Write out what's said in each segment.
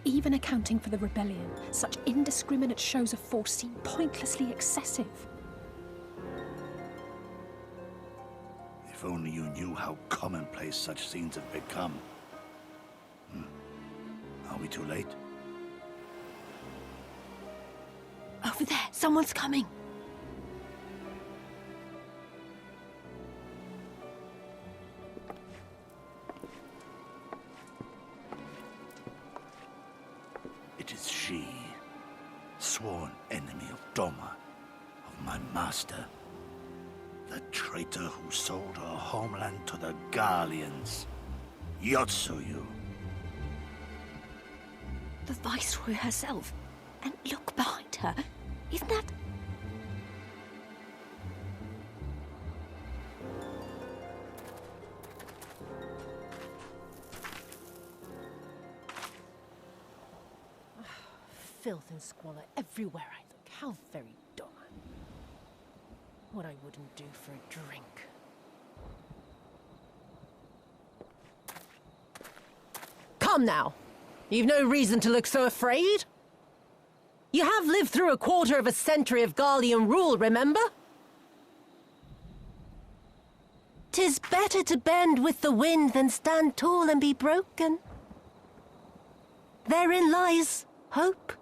Even accounting for the rebellion, such indiscriminate shows of force seem pointlessly excessive. If only you knew how commonplace such scenes have become. Are we too late? Over there, someone's coming. It is she, sworn enemy of Doma, of my master. The traitor who sold her homeland to the Garleans. Yotsuyu. The Viceroy herself. And look behind her. Isn't that... Filth and squalor everywhere I look. How very Doma. What I wouldn't do for a drink. Come now. You've no reason to look so afraid. You have lived through a quarter of a century of Garlean rule, remember? 'Tis better to bend with the wind than stand tall and be broken. Therein lies hope.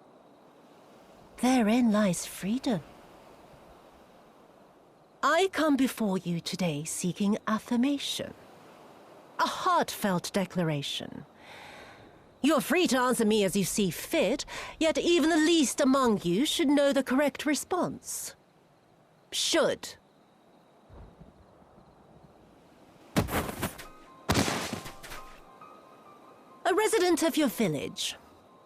Therein lies freedom. I come before you today seeking affirmation. A heartfelt declaration. You're free to answer me as you see fit, yet even the least among you should know the correct response. Should. A resident of your village,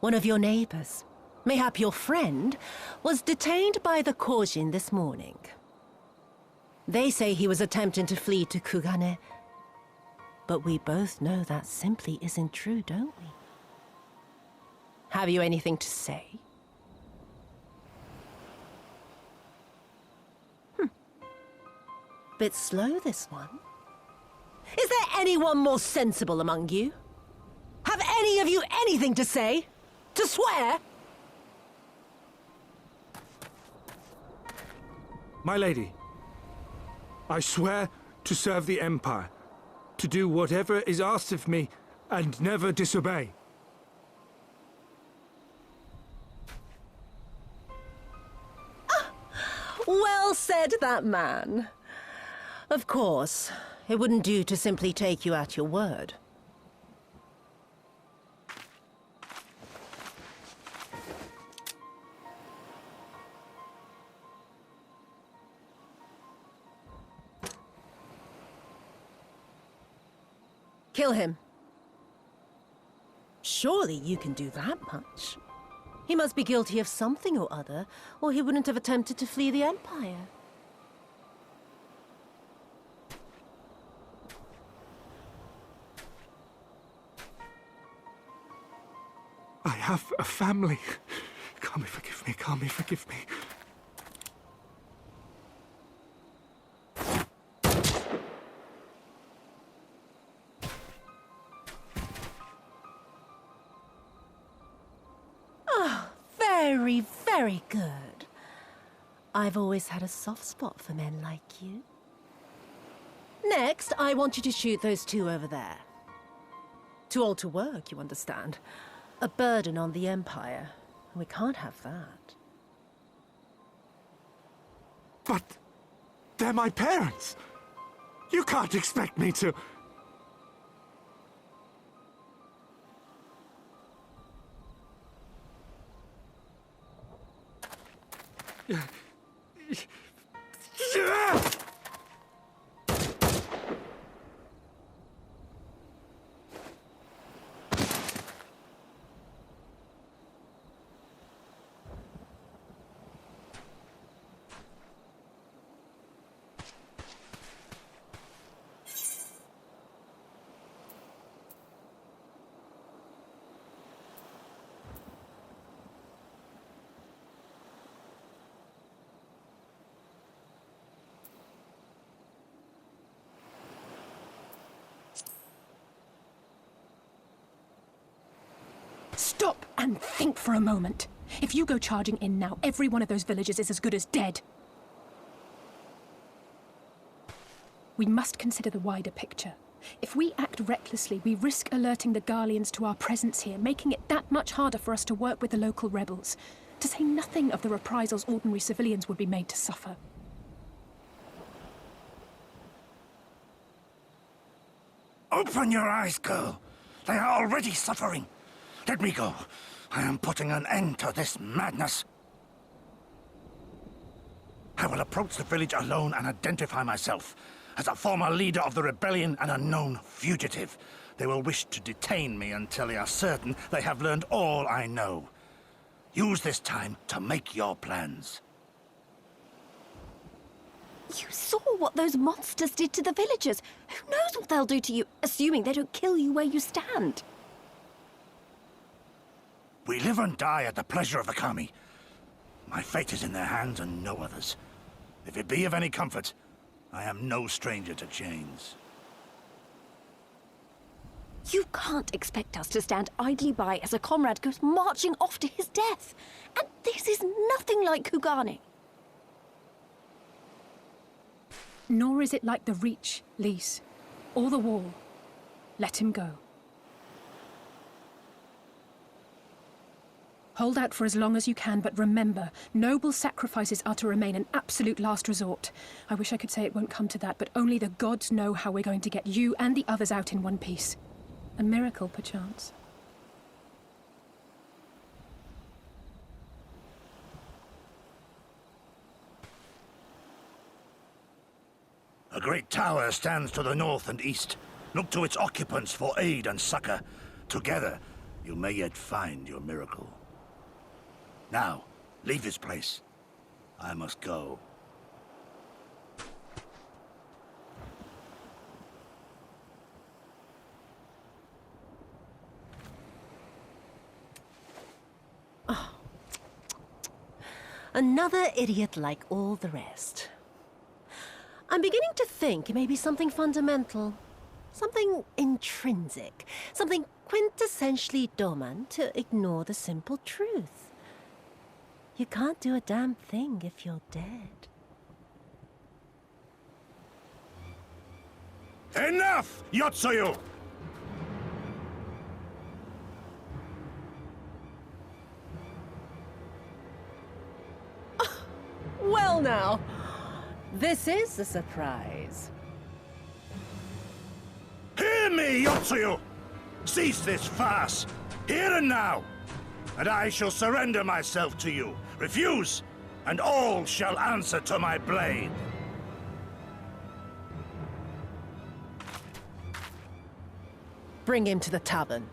one of your neighbors, mayhap your friend, was detained by the Kojin this morning. They say he was attempting to flee to Kugane, but we both know that simply isn't true, don't we? Have you anything to say? Bit slow, this one. Is there anyone more sensible among you? Have any of you anything to say? To swear? My lady, I swear to serve the Empire, to do whatever is asked of me, and never disobey. Well said, that man. Of course, it wouldn't do to simply take you at your word. Kill him. Surely you can do that much. He must be guilty of something or other, or he wouldn't have attempted to flee the Empire. I have a family. Kami, forgive me. Kami, forgive me. Very, very good. I've always had a soft spot for men like you. Next, I want you to shoot those two over there. Too old to work, you understand. A burden on the Empire. We can't have that. But they're my parents. You can't expect me to... And think for a moment. If you go charging in now, every one of those villagers is as good as dead. We must consider the wider picture. If we act recklessly, we risk alerting the Garleans to our presence here, making it that much harder for us to work with the local rebels. To say nothing of the reprisals ordinary civilians would be made to suffer. Open your eyes, girl. They are already suffering. Let me go. I am putting an end to this madness. I will approach the village alone and identify myself. As a former leader of the rebellion and a known fugitive, they will wish to detain me until they are certain they have learned all I know. Use this time to make your plans. You saw what those monsters did to the villagers. Who knows what they'll do to you, assuming they don't kill you where you stand? We live and die at the pleasure of the Kami. My fate is in their hands and no others. If it be of any comfort, I am no stranger to chains. You can't expect us to stand idly by as a comrade goes marching off to his death. And this is nothing like Kugane. Nor is it like the Reach, Lise, or the Wall. Let him go. Hold out for as long as you can, but remember, noble sacrifices are to remain an absolute last resort. I wish I could say it won't come to that, but only the gods know how we're going to get you and the others out in one piece. A miracle, perchance. A great tower stands to the north and east. Look to its occupants for aid and succor. Together, you may yet find your miracle. Now, leave this place. I must go. Another idiot like all the rest. I'm beginning to think it may be something fundamental. Something intrinsic. Something quintessentially Doman to ignore the simple truth. You can't do a damn thing if you're dead. Enough, Yotsuyu! Well now, this is a surprise. Hear me, Yotsuyu! Cease this farce, here and now, and I shall surrender myself to you. Refuse, and all shall answer to my blade. Bring him to the tavern.